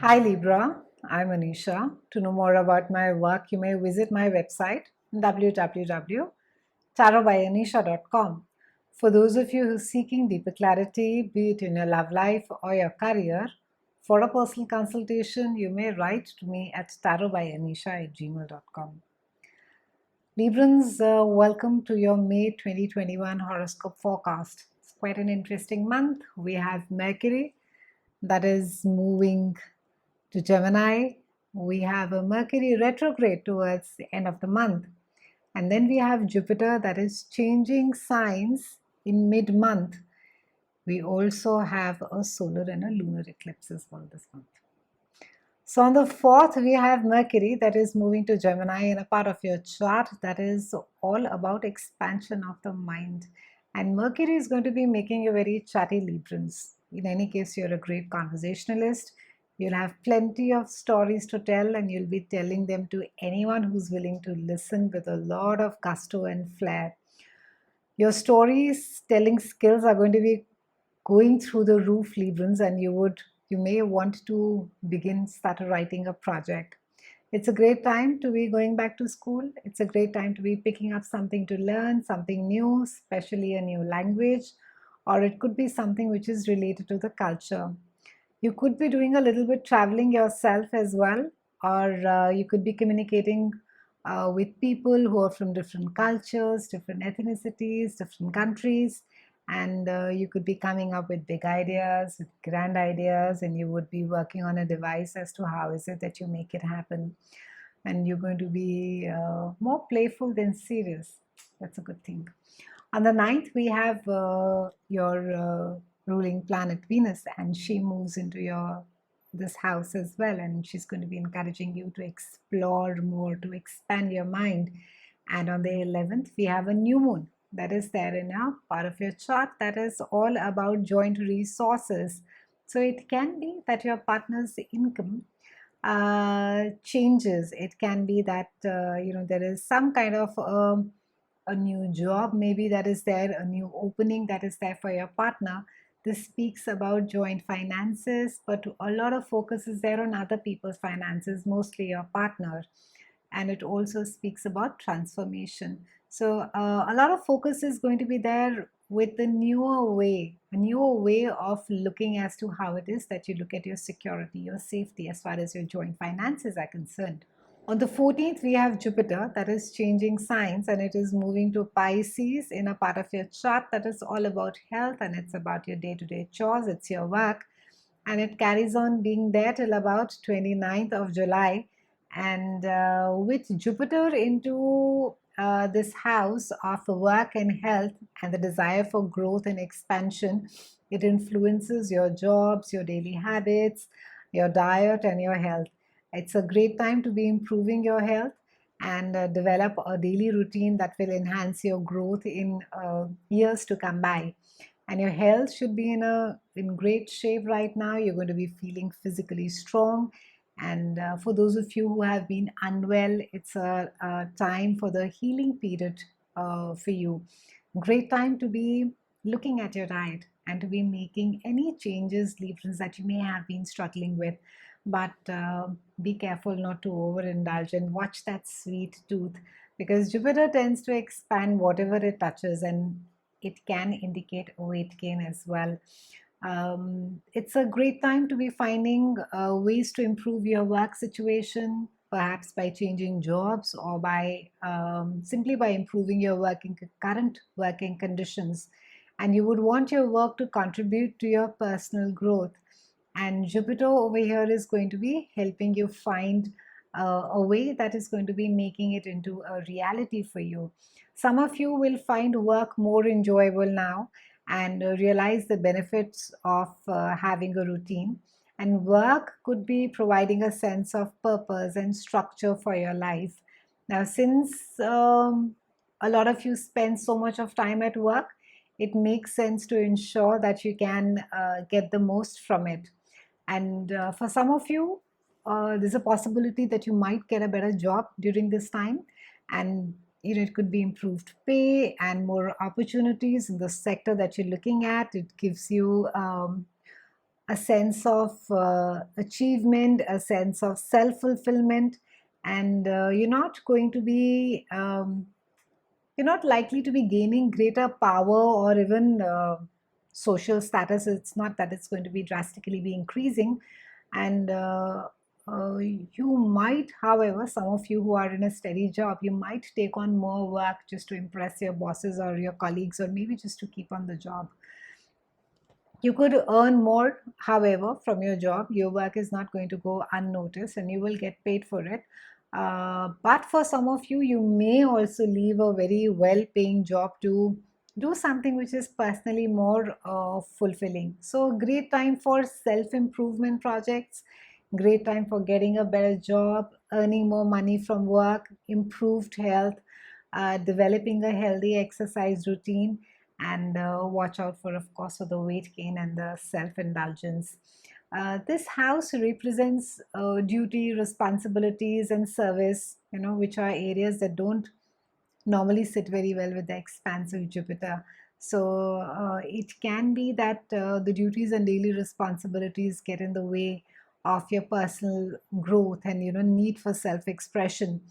Hi Libra, I'm Anisha. To know more about my work, you may visit my website www.tarotbyanisha.com. For those of you who are seeking deeper clarity, be it in your love life or your career, for a personal consultation, you may write to me at tarotbyanisha@gmail.com. Librans, welcome to your May 2021 horoscope forecast. It's quite an interesting month. We have Mercury that is moving to Gemini. We have a Mercury retrograde towards the end of the month. And then we have Jupiter that is changing signs in mid-month. We also have a solar and a lunar eclipse as well this month. So on the 4th, we have Mercury that is moving to Gemini in a part of your chart that is all about expansion of the mind. And Mercury is going to be making you very chatty Librans. In any case, you're a great conversationalist. You'll have plenty of stories to tell, and you'll be telling them to anyone who's willing to listen with a lot of gusto and flair. Your stories telling skills are going to be going through the roof, Librans, and you may want to start writing a project. It's a great time to be going back to school. It's a great time to be picking up something to learn, something new, especially a new language, or it could be something which is related to the culture. You could be doing a little bit traveling yourself as well, or you could be communicating with people who are from different cultures, different ethnicities, different countries, and you could be coming up with big ideas, with grand ideas, and you would be working on a device as to how is it that you make it happen. And you're going to be more playful than serious. That's a good thing. On the 9th, we have your ruling planet Venus, and she moves into your this house as well, and she's going to be encouraging you to explore more, to expand your mind. And on the 11th, we have a new moon that is there in a part of your chart that is all about joint resources. So it can be that your partner's income changes. It can be that there is some kind of a new job maybe that is there, a new opening that is there for your partner. This speaks about joint finances, but a lot of focus is there on other people's finances, mostly your partner. And it also speaks about transformation. So a lot of focus is going to be there with the a newer way of looking as to how it is that you look at your security, your safety as far as your joint finances are concerned. On the 14th, we have Jupiter that is changing signs, and it is moving to Pisces in a part of your chart that is all about health, and it's about your day-to-day chores, it's your work, and it carries on being there till about 29th of July. And with Jupiter into this house of work and health and the desire for growth and expansion, it influences your jobs, your daily habits, your diet, and your health. It's a great time to be improving your health and develop a daily routine that will enhance your growth in years to come by. And your health should be in great shape right now. You're going to be feeling physically strong. And for those of you who have been unwell, it's a time for the healing period for you. Great time to be looking at your diet and to be making any changes, Librans, that you may have been struggling with. But be careful not to overindulge and watch that sweet tooth, because Jupiter tends to expand whatever it touches, and it can indicate weight gain as well. It's a great time to be finding ways to improve your work situation, perhaps by changing jobs or by simply by improving your current working conditions. And you would want your work to contribute to your personal growth. And Jupiter over here is going to be helping you find a way that is going to be making it into a reality for you. Some of you will find work more enjoyable now and realize the benefits of having a routine. And work could be providing a sense of purpose and structure for your life. Now, since a lot of you spend so much of time at work, it makes sense to ensure that you can get the most from it. And for some of you, there's a possibility that you might get a better job during this time, and it could be improved pay and more opportunities in the sector that you're looking at. It gives you a sense of achievement, a sense of self fulfillment, and you're not going to be you're not likely to be gaining greater power or even social status. It's not that it's going to be drastically be increasing. And you might, however, some of you who are in a steady job, you might take on more work just to impress your bosses or your colleagues, or maybe just to keep on the job. You could earn more, however, from your job. Your work is not going to go unnoticed and you will get paid for it. But for some of you, you may also leave a very well paying job to do something which is personally more fulfilling. So, great time for self improvement projects, great time for getting a better job, earning more money from work, improved health, developing a healthy exercise routine, and watch out for, of course, for the weight gain and the self-indulgence. This house represents duty, responsibilities, and service, which are areas that don't normally sit very well with the expansive Jupiter. So it can be that the duties and daily responsibilities get in the way of your personal growth and need for self-expression.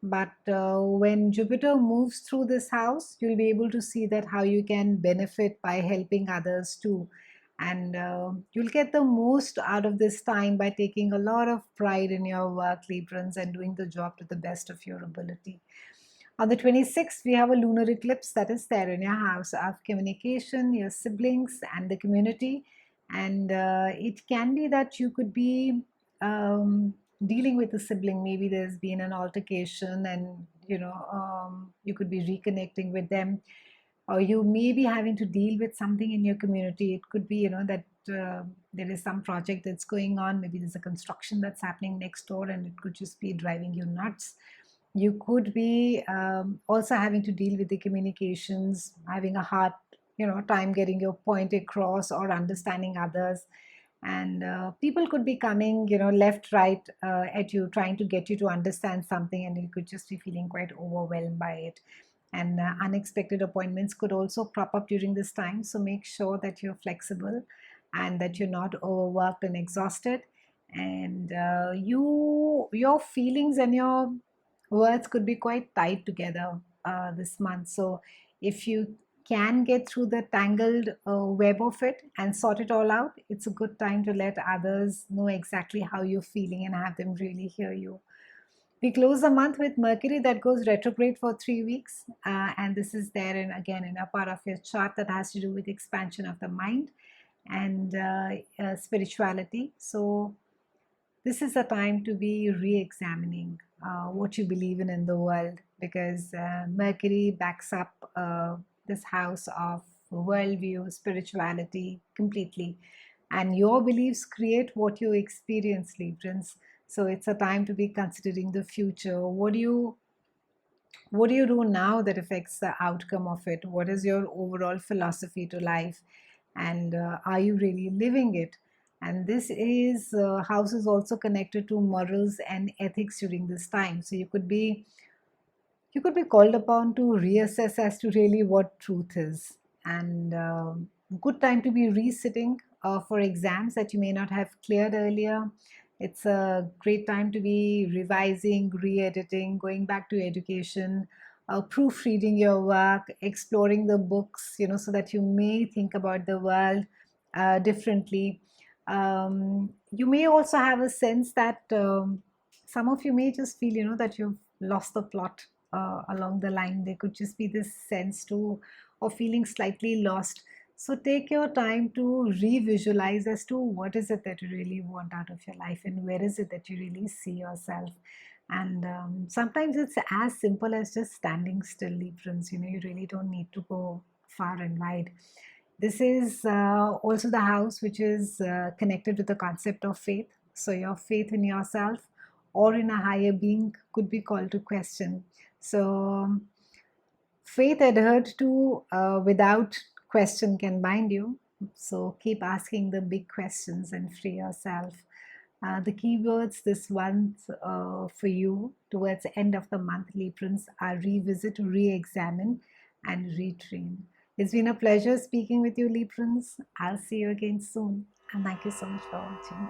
But when Jupiter moves through this house, you'll be able to see that how you can benefit by helping others too. And you'll get the most out of this time by taking a lot of pride in your work, Librans, and doing the job to the best of your ability. On the 26th, we have a lunar eclipse that is there in your house of communication, your siblings, and the community. And it can be that you could be dealing with a sibling. Maybe there's been an altercation, and you could be reconnecting with them, or you may be having to deal with something in your community. It could be that there is some project that's going on. Maybe there's a construction that's happening next door, and it could just be driving you nuts. You could be also having to deal with the communications, having a hard time getting your point across or understanding others. And people could be coming left, right, at you, trying to get you to understand something, and you could just be feeling quite overwhelmed by it. And unexpected appointments could also crop up during this time, so make sure that you're flexible and that you're not overworked and exhausted. And your feelings and your words could be quite tied together this month. So if you can get through the tangled web of it and sort it all out, it's a good time to let others know exactly how you're feeling and have them really hear you. We close the month with Mercury that goes retrograde for 3 weeks, and this is there, and again in a part of your chart that has to do with expansion of the mind and spirituality. So this is a time to be re-examining what you believe in the world, because Mercury backs up this house of worldview, spirituality completely, and your beliefs create what you experience, Librans. So it's a time to be considering the future. What do you do now that affects the outcome of it? What is your overall philosophy to life, and are you really living it? And this is house is also connected to morals and ethics during this time. So you could be called upon to reassess as to really what truth is. And good time to be resitting for exams that you may not have cleared earlier. It's a great time to be revising, re-editing, going back to education, proofreading your work, exploring the books, so that you may think about the world differently. You may also have a sense that some of you may just feel, that you've lost the plot along the line. There could just be this sense to of feeling slightly lost. So take your time to re-visualize as to what is it that you really want out of your life, and where is it that you really see yourself. And sometimes it's as simple as just standing still, Librans. You really don't need to go far and wide. This is also the house which is connected with the concept of faith. So your faith in yourself or in a higher being could be called to question. So faith adhered to without question can bind you. So keep asking the big questions and free yourself. The keywords this month for you towards the end of the month, Librans, are revisit, re-examine, and retrain. It's been a pleasure speaking with you, Librans. I'll see you again soon. And thank you so much for watching.